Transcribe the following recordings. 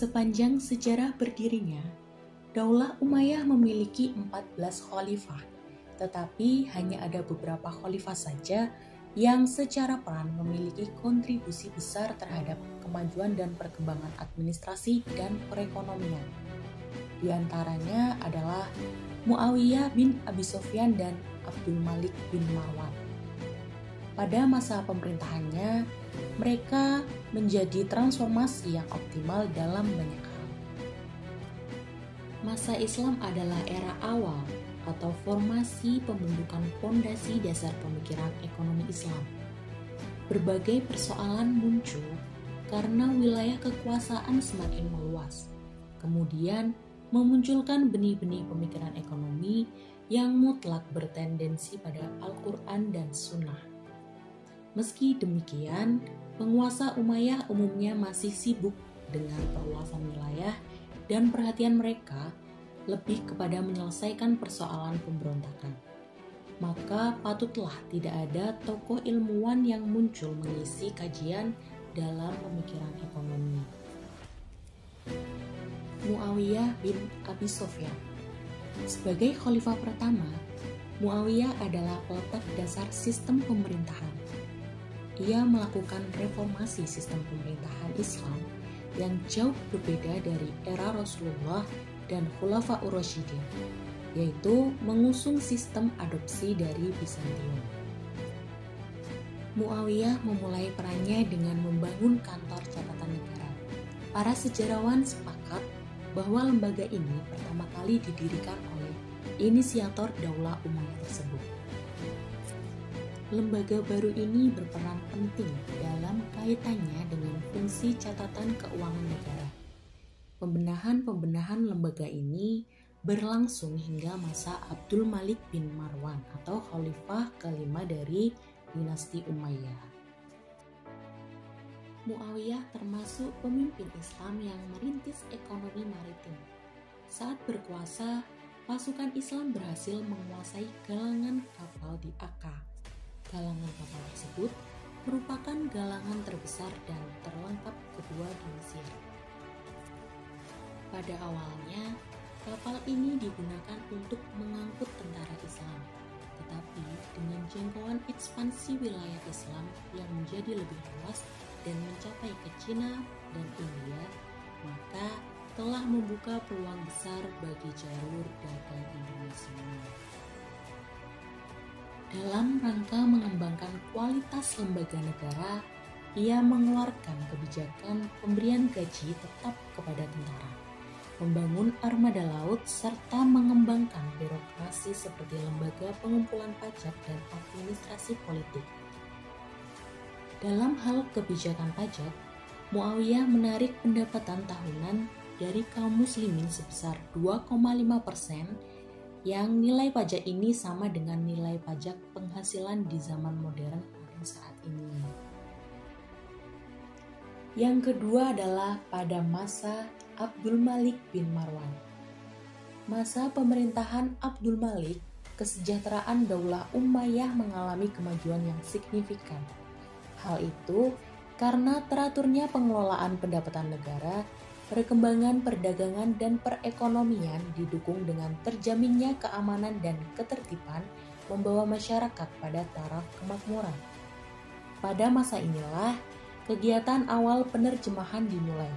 Sepanjang sejarah berdirinya, Daulah Umayyah memiliki 14 khalifah, tetapi hanya ada beberapa khalifah saja yang secara peran memiliki kontribusi besar terhadap kemajuan dan perkembangan administrasi dan perekonomian. Di antaranya adalah Muawiyah bin Abi Sufyan dan Abdul Malik bin Marwan. Pada masa pemerintahannya, mereka menjadi transformasi yang optimal dalam banyak hal. Masa Islam adalah era awal atau formasi pembentukan fondasi dasar pemikiran ekonomi Islam. Berbagai persoalan muncul karena wilayah kekuasaan semakin meluas, kemudian memunculkan benih-benih pemikiran ekonomi yang mutlak bertendensi pada Al-Quran dan Sunnah. Meski demikian, penguasa Umayyah umumnya masih sibuk dengan perluasan wilayah dan perhatian mereka lebih kepada menyelesaikan persoalan pemberontakan. Maka patutlah tidak ada tokoh ilmuwan yang muncul mengisi kajian dalam pemikiran ekonomi. Muawiyah bin Abi Sufyan. Sebagai khalifah pertama, Muawiyah adalah peletak dasar sistem pemerintahan. Ia melakukan reformasi sistem pemerintahan Islam yang jauh berbeda dari era Rasulullah dan Khulafaur Rasyidin, yaitu mengusung sistem adopsi dari Bizantium. Muawiyah memulai perannya dengan membangun kantor catatan negara. Para sejarawan sepakat bahwa lembaga ini pertama kali didirikan oleh inisiator Daulah Umayyah tersebut. Lembaga baru ini berperan penting dalam kaitannya dengan fungsi catatan keuangan negara. Pembenahan lembaga ini berlangsung hingga masa Abdul Malik bin Marwan atau khalifah kelima dari dinasti Umayyah. Muawiyah termasuk pemimpin Islam yang merintis ekonomi maritim. Saat berkuasa, pasukan Islam berhasil menguasai galangan kapal di Akka. Galangan kapal tersebut merupakan galangan terbesar dan terlengkap kedua di Mesir. Pada awalnya, kapal ini digunakan untuk mengangkut tentara Islam, tetapi dengan jangkauan ekspansi wilayah Islam yang menjadi lebih luas dan mencapai ke Cina dan India, maka telah membuka peluang besar bagi jalur dagang Indonesia. Dalam rangka mengembangkan kualitas lembaga negara, ia mengeluarkan kebijakan pemberian gaji tetap kepada tentara, membangun armada laut, serta mengembangkan birokrasi seperti lembaga pengumpulan pajak dan administrasi politik. Dalam hal kebijakan pajak, Muawiyah menarik pendapatan tahunan dari kaum muslimin sebesar 2,5%, yang nilai pajak ini sama dengan nilai pajak penghasilan di zaman modern pada saat ini. Yang kedua adalah pada masa Abdul Malik bin Marwan. Masa pemerintahan Abdul Malik, kesejahteraan Daulah Umayyah mengalami kemajuan yang signifikan. Hal itu karena teraturnya pengelolaan pendapatan negara, perkembangan perdagangan dan perekonomian didukung dengan terjaminnya keamanan dan ketertiban membawa masyarakat pada taraf kemakmuran. Pada masa inilah kegiatan awal penerjemahan dimulai,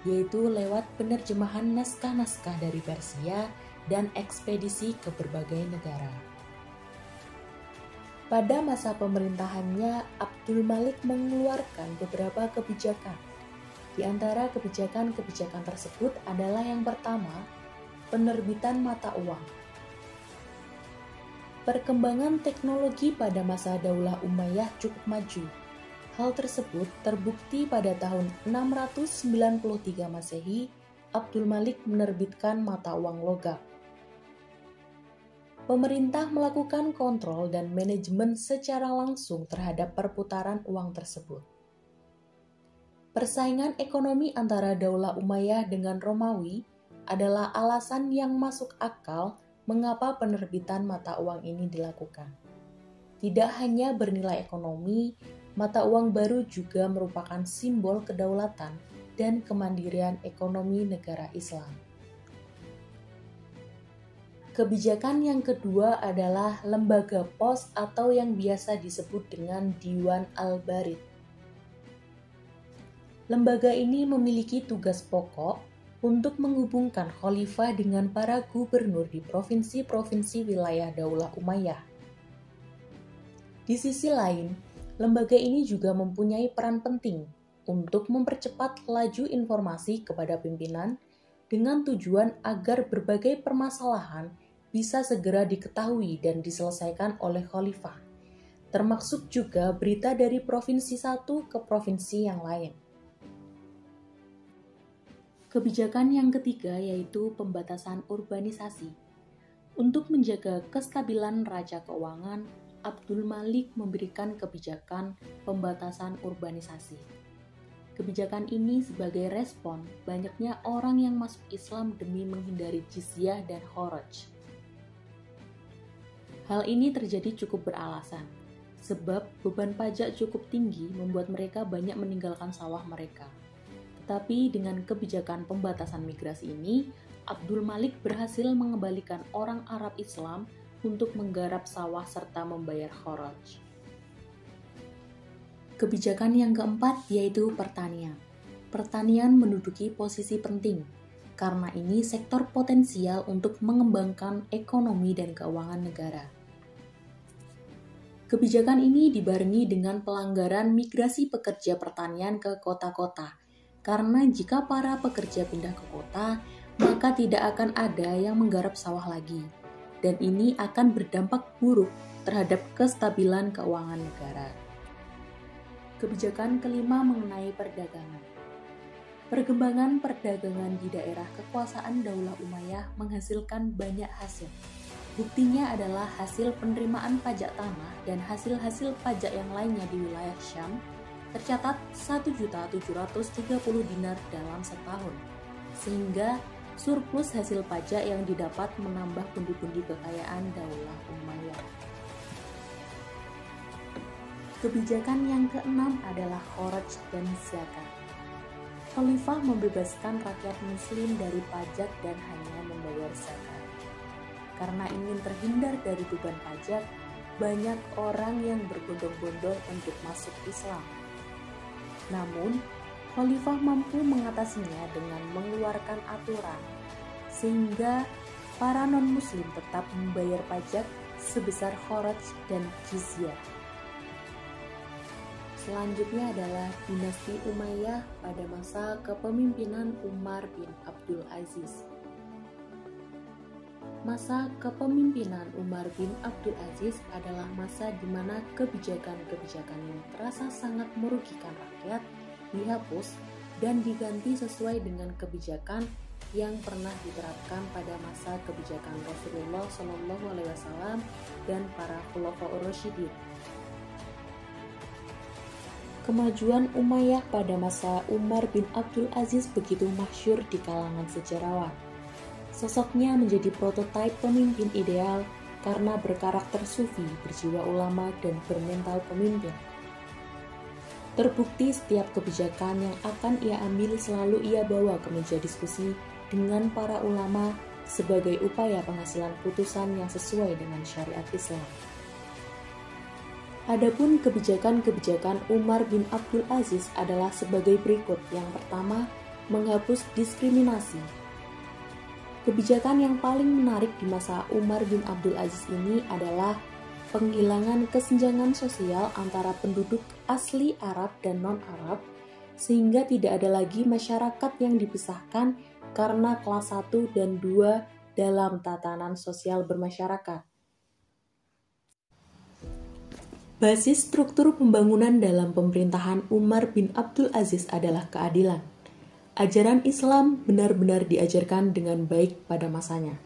yaitu lewat penerjemahan naskah-naskah dari Persia dan ekspedisi ke berbagai negara. Pada masa pemerintahannya, Abdul Malik mengeluarkan beberapa kebijakan. Di antara kebijakan-kebijakan tersebut adalah yang pertama, penerbitan mata uang. Perkembangan teknologi pada masa Daulah Umayyah cukup maju. Hal tersebut terbukti pada tahun 693 Masehi, Abdul Malik menerbitkan mata uang logam. Pemerintah melakukan kontrol dan manajemen secara langsung terhadap perputaran uang tersebut. Persaingan ekonomi antara Daulah Umayyah dengan Romawi adalah alasan yang masuk akal mengapa penerbitan mata uang ini dilakukan. Tidak hanya bernilai ekonomi, mata uang baru juga merupakan simbol kedaulatan dan kemandirian ekonomi negara Islam. Kebijakan yang kedua adalah lembaga pos atau yang biasa disebut dengan Diwan Al-Barid. Lembaga ini memiliki tugas pokok untuk menghubungkan khalifah dengan para gubernur di provinsi-provinsi wilayah Daulah Umayyah. Di sisi lain, lembaga ini juga mempunyai peran penting untuk mempercepat laju informasi kepada pimpinan dengan tujuan agar berbagai permasalahan bisa segera diketahui dan diselesaikan oleh khalifah, termasuk juga berita dari provinsi satu ke provinsi yang lain. Kebijakan yang ketiga yaitu pembatasan urbanisasi. Untuk menjaga kestabilan raca keuangan, Abdul Malik memberikan kebijakan pembatasan urbanisasi. Kebijakan ini sebagai respon banyaknya orang yang masuk Islam demi menghindari jizyah dan kharaj. Hal ini terjadi cukup beralasan, sebab beban pajak cukup tinggi membuat mereka banyak meninggalkan sawah mereka. Tetapi dengan kebijakan pembatasan migrasi ini, Abdul Malik berhasil mengembalikan orang Arab Islam untuk menggarap sawah serta membayar kharaj. Kebijakan yang keempat yaitu pertanian. Pertanian menduduki posisi penting, karena ini sektor potensial untuk mengembangkan ekonomi dan keuangan negara. Kebijakan ini dibarengi dengan pelanggaran migrasi pekerja pertanian ke kota-kota, karena jika para pekerja pindah ke kota, maka tidak akan ada yang menggarap sawah lagi, dan ini akan berdampak buruk terhadap kestabilan keuangan negara. Kebijakan kelima mengenai perdagangan. Perkembangan perdagangan di daerah kekuasaan Daulah Umayyah menghasilkan banyak hasil. Buktinya adalah hasil penerimaan pajak tanah dan hasil-hasil pajak yang lainnya di wilayah Syam tercatat 1.730 dinar dalam setahun, sehingga surplus hasil pajak yang didapat menambah pundi-pundi kekayaan Daulah Umayyah. Kebijakan yang keenam adalah kharaj dan zakat. Khalifah membebaskan rakyat muslim dari pajak dan hanya membayar zakat. Karena ingin terhindar dari beban pajak, banyak orang yang berbondong-bondong untuk masuk Islam. Namun, khalifah mampu mengatasinya dengan mengeluarkan aturan, sehingga para non-muslim tetap membayar pajak sebesar kharaj dan jizyah. Selanjutnya adalah dinasti Umayyah pada masa kepemimpinan Umar bin Abdul Aziz. Masa kepemimpinan Umar bin Abdul Aziz adalah masa di mana kebijakan-kebijakan yang terasa sangat merugikan rakyat dihapus dan diganti sesuai dengan kebijakan yang pernah diterapkan pada masa kebijakan Rasulullah SAW dan para Khulafaur Rasyidin. Kemajuan Umayyah pada masa Umar bin Abdul Aziz begitu masyhur di kalangan sejarawan. Sosoknya menjadi prototipe pemimpin ideal karena berkarakter sufi, berjiwa ulama, dan bermental pemimpin. Terbukti setiap kebijakan yang akan ia ambil selalu ia bawa ke meja diskusi dengan para ulama sebagai upaya penghasilan putusan yang sesuai dengan syariat Islam. Adapun kebijakan-kebijakan Umar bin Abdul Aziz adalah sebagai berikut. Yang pertama, menghapus diskriminasi. Kebijakan yang paling menarik di masa Umar bin Abdul Aziz ini adalah penghilangan kesenjangan sosial antara penduduk asli Arab dan non-Arab, sehingga tidak ada lagi masyarakat yang dipisahkan karena kelas 1 dan 2 dalam tatanan sosial bermasyarakat. Basis struktur pembangunan dalam pemerintahan Umar bin Abdul Aziz adalah keadilan. Ajaran Islam benar-benar diajarkan dengan baik pada masanya.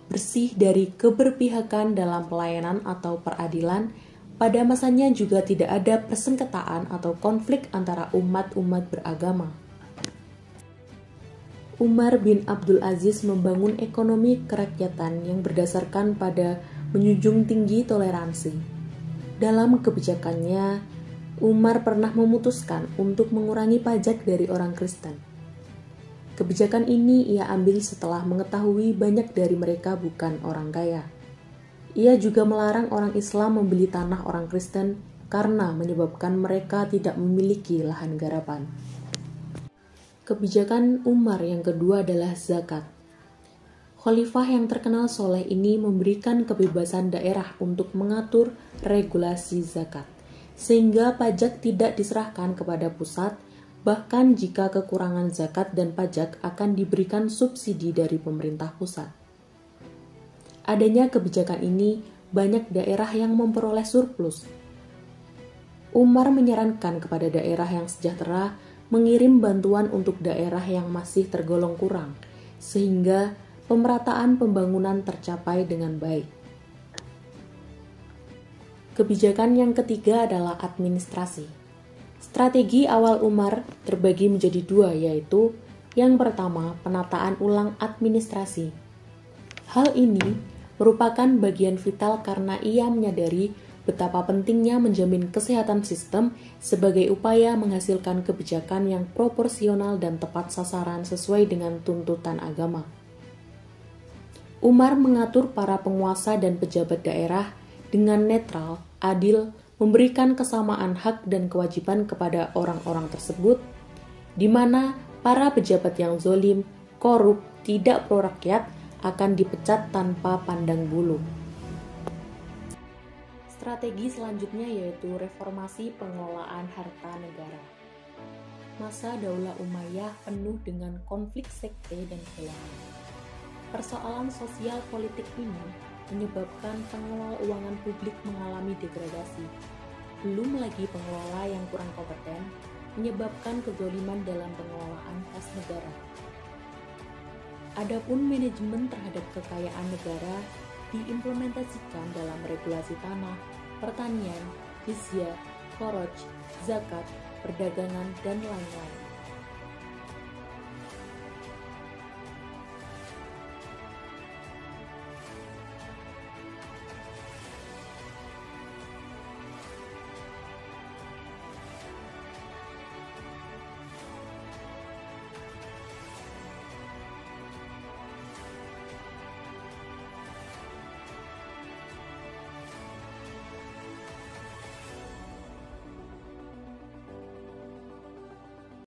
Bersih dari keberpihakan dalam pelayanan atau peradilan, pada masanya juga tidak ada persengketaan atau konflik antara umat-umat beragama. Umar bin Abdul Aziz membangun ekonomi kerakyatan yang berdasarkan pada menjunjung tinggi toleransi. Dalam kebijakannya, Umar pernah memutuskan untuk mengurangi pajak dari orang Kristen. Kebijakan ini ia ambil setelah mengetahui banyak dari mereka bukan orang kaya. Ia juga melarang orang Islam membeli tanah orang Kristen karena menyebabkan mereka tidak memiliki lahan garapan. Kebijakan Umar yang kedua adalah zakat. Khalifah yang terkenal soleh ini memberikan kebebasan daerah untuk mengatur regulasi zakat, sehingga pajak tidak diserahkan kepada pusat, bahkan jika kekurangan zakat dan pajak akan diberikan subsidi dari pemerintah pusat. Adanya kebijakan ini, banyak daerah yang memperoleh surplus. Umar menyarankan kepada daerah yang sejahtera mengirim bantuan untuk daerah yang masih tergolong kurang, sehingga pemerataan pembangunan tercapai dengan baik. Kebijakan yang ketiga adalah administrasi. Strategi awal Umar terbagi menjadi dua, yaitu yang pertama, penataan ulang administrasi. Hal ini merupakan bagian vital karena ia menyadari betapa pentingnya menjamin kesehatan sistem sebagai upaya menghasilkan kebijakan yang proporsional dan tepat sasaran sesuai dengan tuntutan agama. Umar mengatur para penguasa dan pejabat daerah dengan netral, adil, memberikan kesamaan hak dan kewajiban kepada orang-orang tersebut, di mana para pejabat yang zalim, korup, tidak pro rakyat akan dipecat tanpa pandang bulu. Strategi selanjutnya yaitu reformasi pengelolaan harta negara. Masa Daulah Umayyah penuh dengan konflik sekte dan golongan. Persoalan sosial politik ini menyebabkan pengelola keuangan publik mengalami degradasi. Belum lagi pengelola yang kurang kompeten menyebabkan kezaliman dalam pengelolaan kas negara. Adapun manajemen terhadap kekayaan negara diimplementasikan dalam regulasi tanah, pertanian, jizyah, kharaj, zakat, perdagangan, dan lain-lain.